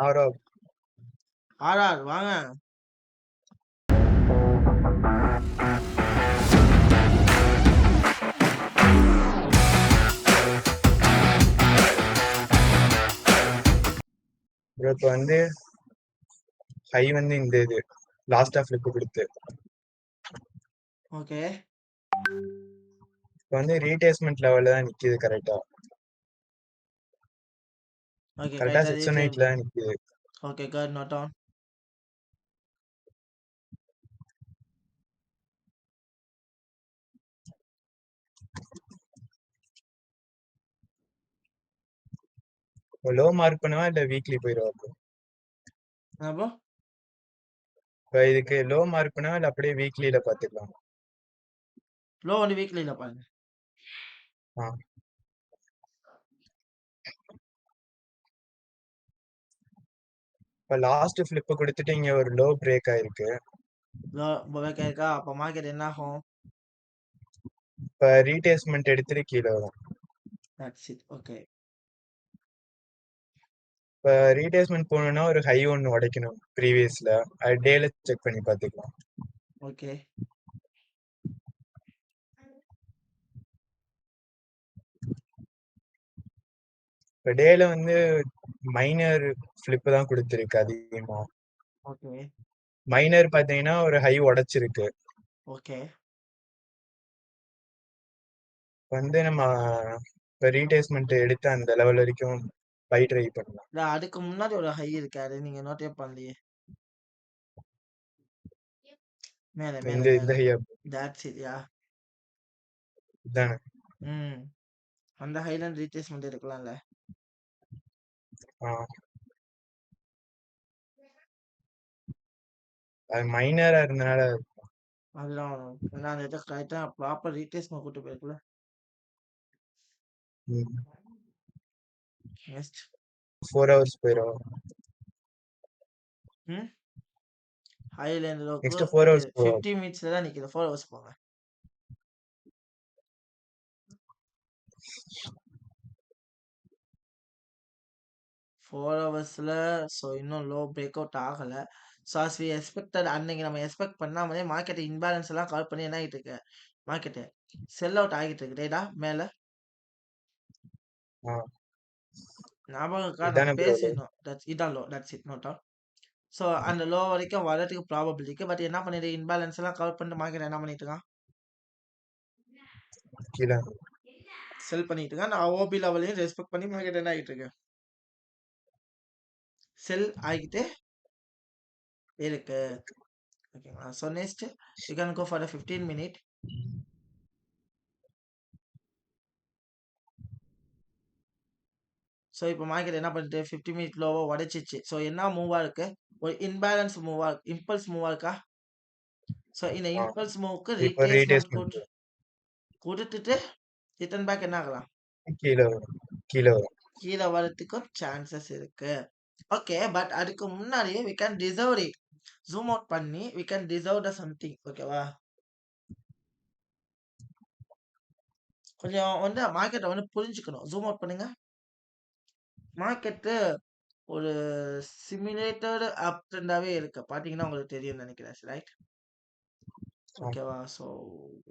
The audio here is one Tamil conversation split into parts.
ஆரோ ஆர்ஆர் வாங்க. ப்ரோ இப்போ வந்து ஹை வந்து இந்த இது லாஸ்ட் ஆஃப் ஃபிளிப் கொடுத்து ஓகே. இப்போ வந்து ரீடேஸ்மெண்ட் லெவல்ல தான் நிக்குது கரெக்டா ஓகே கரெக்டா கரெக்டா 618 தான் நிக்குது. Okay good note down. Low mark பண்ணுவா இல்ல வீக்லி போயிடுவா ப்ரோ? என்ன ப்ரோ? இப்போ இதுக்கு லோ மார்க் பண்ணுவா இல்ல அப்படியே வீக்லியில பாத்துக்கலாம்? லோ வந்து வீக்லில பாருங்க. ஆ இப்போ லாஸ்ட் ஃபிளிப் கொடுத்துட்டு இங்க ஒரு லோ பிரேக் ஆயிருக்கு. லோ பிரேக் ஆயிருக்கா? அப்போ மார்க்கெட் என்ன ஆகும்? இப்போ ரீடேஸ்மெண்ட் எடுத்துட்டு கீழே வரும். That's it. ஓகே. இப்போ ரீடேஸ்மெண்ட் போகணும்னா ஒரு ஹை ஒன்று உடைக்கணும் ப்ரீவியஸ்ல. அது டேல செக் பண்ணி பார்த்துக்கலாம். ஓகே. இப்போ டேல வந்து மைனர் ஃபிளிப் தான் கொடுத்துருக்கு அதிகமா. ஓகே. மைனர் பார்த்தீங்கன்னா ஒரு ஹை உடைச்சிருக்கு. ஓகே. வந்து நம்ம இப்போ ரீடேஸ்மெண்ட் எடுத்து அந்த லெவல் வரைக்கும் பை ட்ரை பண்ணலாம். இல்ல அதுக்கு முன்னாடி ஒரு ஹை இருக்காரு, நீங்க நோட்டே பண்ணலையே. மேல மேல இந்த இந்த மேல. ஹையா தட்ஸ் இட். யா. இதானே? ம். அந்த ஹைலைண்ட் ரீட்ரேஸ்மெண்ட் எடுக்கலாம்ல. ஆ அது மைனரா இருந்தனால அதெல்லாம் ஏன்னா அந்த இதை கரெக்டா ப்ராப்பர் ரீட்ரேஸ்மெண்ட் கூட்டு போயிருக்குல்ல. நெக்ஸ்ட் 4 ஹவர்ஸ் போயிடும். ம் ஹைலேண்ட் லோக்கு நெக்ஸ்ட் 4 ஹவர்ஸ் நிக்குது. போகும். 50 மினிட்ஸ்ல தான் நிக்குது. 4 ஹவர்ஸ் போங்க. ஃபோர் ஹவர்ஸ்ல ஸோ இன்னும் லோ பிரேக் அவுட் ஆகல. ஸோ as we expected அன்னைக்கு நம்ம எக்ஸ்பெக்ட் பண்ணாமலே மார்க்கெட் இன்பேலன்ஸ் எல்லாம் கால் பண்ணி என்ன ஆகிட்டு இருக்கு, மார்க்கெட்டு செல் அவுட் ஆகிட்டு இருக்கு. டேடா மேல ஆ ஞாபகம் இருக்கா? நம்ம இதானே ப்ரோ? பேசிடணும். இதான் low. That's it. Note out. So அந்த லோ வரைக்கும் வரதுக்கு ப்ராபபிலிட்டி இருக்கு. பட் என்ன பண்ணிட்டு இன்பேலன்ஸ் எல்லாம் கவர் பண்ணிட்டு மார்க்கெட் என்ன பண்ணிட்டு இருக்கான், கீழே செல் பண்ணிட்டு இருக்கான். நான் ஓபி லெவலையும் ரெஸ்பெக்ட் பண்ணி மார்க்கெட் என்ன ஆகிட்டு இருக்கு, செல் ஆகிட்டு இருக்கு. ஓகேங்களா? So next you can go for 15 minute. So இப்போ மார்க்கெட் என்ன பண்ணிட்டு 50 மினிட் லோவோ உடைச்சிச்சு. ஸோ என்ன மூவா இருக்கு, ஒரு இன்பேலன்ஸ் மூவா இருக்கு, இம்பல்ஸ் மூவா இருக்கா. ஸோ இந்த ஆ இம்பல்ஸ் மூவுக்கு இப்போ ரீட்ரேஸ்மெண்ட் ரீடேஸ்மெண்ட் கொடுத்துட்டு ரிட்டர்ன் பேக் என்ன ஆகலாம், கீழே வரும். கீழே வரும். கீழே வரதுக்கும் சான்சஸ் இருக்கு. ஓகே. பட் அதுக்கு முன்னாடியே we can deserve it. Zoom out பண்ணி we can deserve the something. ஓகேவா? கொஞ்சம் வந்து மார்க்கெட்டை வந்து புரிஞ்சுக்கணும். ஜூம் அவுட் பண்ணுங்க. மார்க்கெட்டு ஒரு சிமுலேட்டட் அப் ட்ரெண்டாவே இருக்கு. பாத்தீங்கன்னா உங்களுக்கு தெரியும்னு நினைக்கிறேன். ரைட்? ஓகேவா? So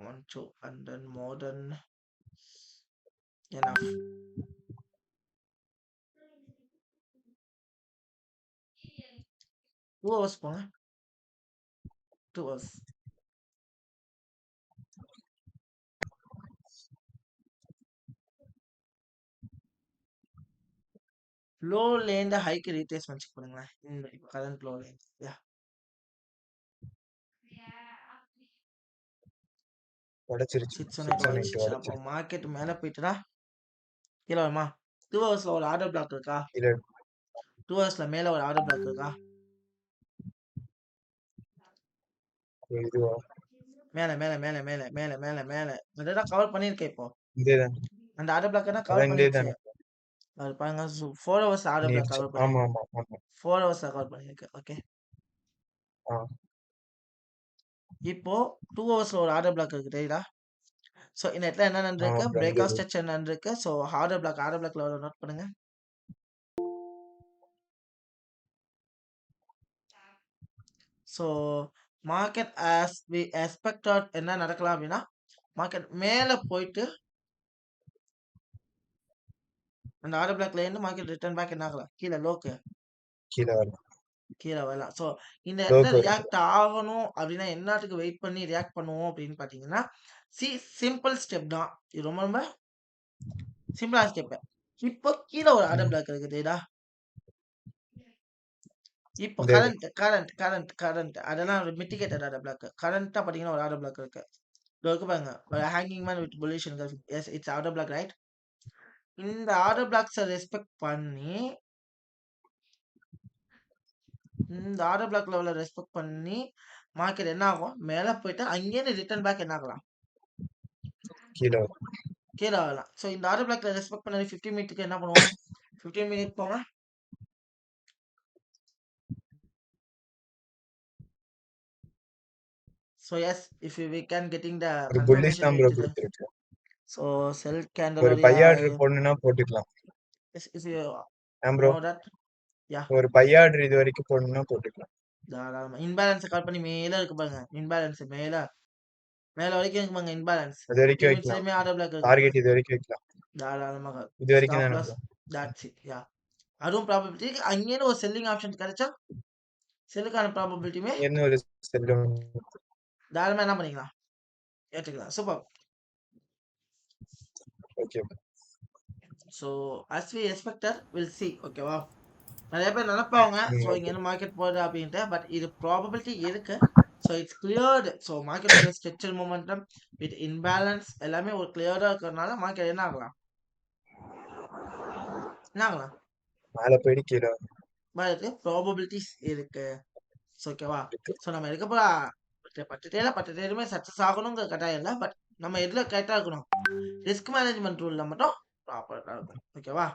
1 2 and then more then enough. Two hours போங்க. 2 ஹவர்ஸ். லோலேருந்து ஹைக்கு ரீட்ரேஸ்மெண்ட் செக் பண்ணுங்களேன். இந்த இப்போ கரண்ட் லோலேருந்து. யா. உடைச்சிருச்சு. 618 618 உடைச்சிச்சு. அப்போ உடைச்சிருச்சு. மார்க்கெட் மேலே போயிட்டுனா கீழே வருமா? 2 ஹவர்ஸ்ல ஒரு ஆர்டர் பிளாக் இருக்கா? கீழே 2 ஹவர்ஸ்ல மேலே ஒரு ஆர்டர் பிளாக் இருக்கா? இதுவா? மேலே மேலே மேலே மேலே மேலே மேலே மேலே அதெல்லாம் கவர் பண்ணியிருக்கேன். இப்போ இந்த இதான் அந்த ஆர்டர் பிளாக் என்ன கவர் அதான் இந்த பண்ணிருச்சு. இதானே? அது பாருங்க. 4 ஹவர்ஸ் ஆர்டர் பிளாக் நீர்ச்சு. கவர் ஆமா பண்ணிருக்கு. ஆமா ஆமா. 4 ஹவர்ஸ் கவர் பண்ணிருக்கு. ஓகே. ஆ இப்போ 2 ஹவர்ஸ்ல ஒரு ஆர்டர் பிளாக் இருக்கு. தெரியுதா? ஸோ இந்த இடத்துல என்ன ஆமா நடந்திருக்கு, ப்ரோ. பிரேக் இங்க ஆஃப் ஸ்ட்ரக்சர் நடந்திருக்கு. ஸோ ஆர்டர் பிளாக்ல நோட் பண்ணுங்க. So market as we expected என்ன நடக்கலாம் அப்படின்னா மார்க்கெட் மேலே போயிட்டு அந்த ஆர்டர் பிளாக்ல இருந்து மார்க்கெட் ரிட்டர்ன் பேக் என்ன ஆகலாம் கீழே லோக்கு கீழே வரலாம், கீழே வரலாம். ஸோ இந்த இடத்துல லோக்கு வரும். ரியாக்ட் ஆகணும் அப்படின்னா என்னத்துக்கு வெயிட் பண்ணி ரியாக்ட் பண்ணுவோம் அப்படின்னு பார்த்தீங்கன்னா சிம்பிள் ஸ்டெப் தான். இது ரொம்ப ரொம்ப சிம்பிளான ஸ்டெப். இப்போ கீழே ஒரு ஆர்டர் பிளாக் இருக்குதுடா. இப்போ இந்த இது கரண்ட் அதெல்லாம் மிட்டிகேட்டட் ஆர்டர் பிளாக். கரண்டா பார்த்தீங்கன்னா ஒரு ஆர்டர் பிளாக் இருக்கு. இதோ இருக்கு பாருங்க, ஒரு hanging man with bullish S it's order black right. இந்த ஆர்டர் பிளாக்ஸை ரெஸ்பெக்ட் பண்ணி இந்த ஆர்டர் பிளாக் லெவலை ரெஸ்பெக்ட் பண்ணி மார்க்கெட் என்ன ஆகும் மேலே போயிட்டு அங்கேயிருந்து ரிட்டர்ன் பேக் என்ன ஆகலாம் கீழே வரும். கீழே ஆகலாம். ஸோ இந்த ஆர்டர் பிளாக்ல ரெஸ்பெக்ட் பண்ணி 15 மினிட்க்கு என்ன பண்ணுவோம் 15 மினிட் போங்க. So yes if we can getting the ஒரு புல்லிஷ் confirmation தான் ப்ரோ into the கொடுத்துருக்கு. so sell candle ஒரு or பை yeah, ஆர்டர் போடணும்னா போட்டுக்கலாம். if you ஏன் ப்ரோ? know that yeah ஒரு பை ஆர்டர் இது வரைக்கும் போடணும்னா போட்டுக்கலாம். தாராளமா இன்பேலன்ஸ் கால் பண்ணி மேல இருக்கு பாருங்க, இன்பேலன்ஸ் மேல மேல வரைக்கும் இருக்கு பாருங்க, இன்பேலன்ஸ் அது 15 வரைக்கும் வைக்கலாம். மினிட்ஸ்லயுமே ஆர்டர் பிளாக் இருக்கு. டார்கெட் இது வரைக்கும் வைக்கலாம். தாராளமாக இது வரைக்கும் ஸ்டாப் தானே loss bro? That's it yeah. அதுவும் ப்ராபபிலிட்டி அங்கேயிருந்து ஒரு செல்லிங் ஆப்ஷன் கிடைச்சா செல்லுக்கான ப்ராபபிலிட்டியுமே இங்கேருந்து ஒரு செல்லும். தாராளமா என்ன பண்ணிக்கலாம் ஏற்றுக்கலாம். Super. Okay. So as we expected will see ஓகேவா. நிறைய பேர் நினைப்பாங்க ஸோ ஓகே. இங்கேருந்து மார்க்கெட் போகுது அப்படின்ட்டு, பட் இது ப்ராபபிலிட்டி இருக்கு. So it's cleared. ஸோ மார்க்கெட்டோட ஸ்ட்ரக்சர் மொமெண்டம் வித் இன்பேலன்ஸ் எல்லாமே ஒரு கிளியர்டாக இருக்கிறதுனால மார்க்கெட் என்ன ஆகலாம் என்ன ஆகலாம் மேலே போயிட்டு கீழே இருக்கு ப்ராபபிலிட்டிஸ் இருக்கு. ஸோ ஓகேவா. இருக்கு. ஸோ நம்ம இருக்க போகிற 10 டேலுமே சக்ஸஸ் ஆகணுங்கிற கட்டாயம் இல்லை, பட் நம்ம எதில் கரெக்டாக இருக்கணும் ரிஸ்க் மேனேஜ்மெண்ட் ரூலில் மட்டும் ப்ராப்பராக இருக்கும் ஓகேவா.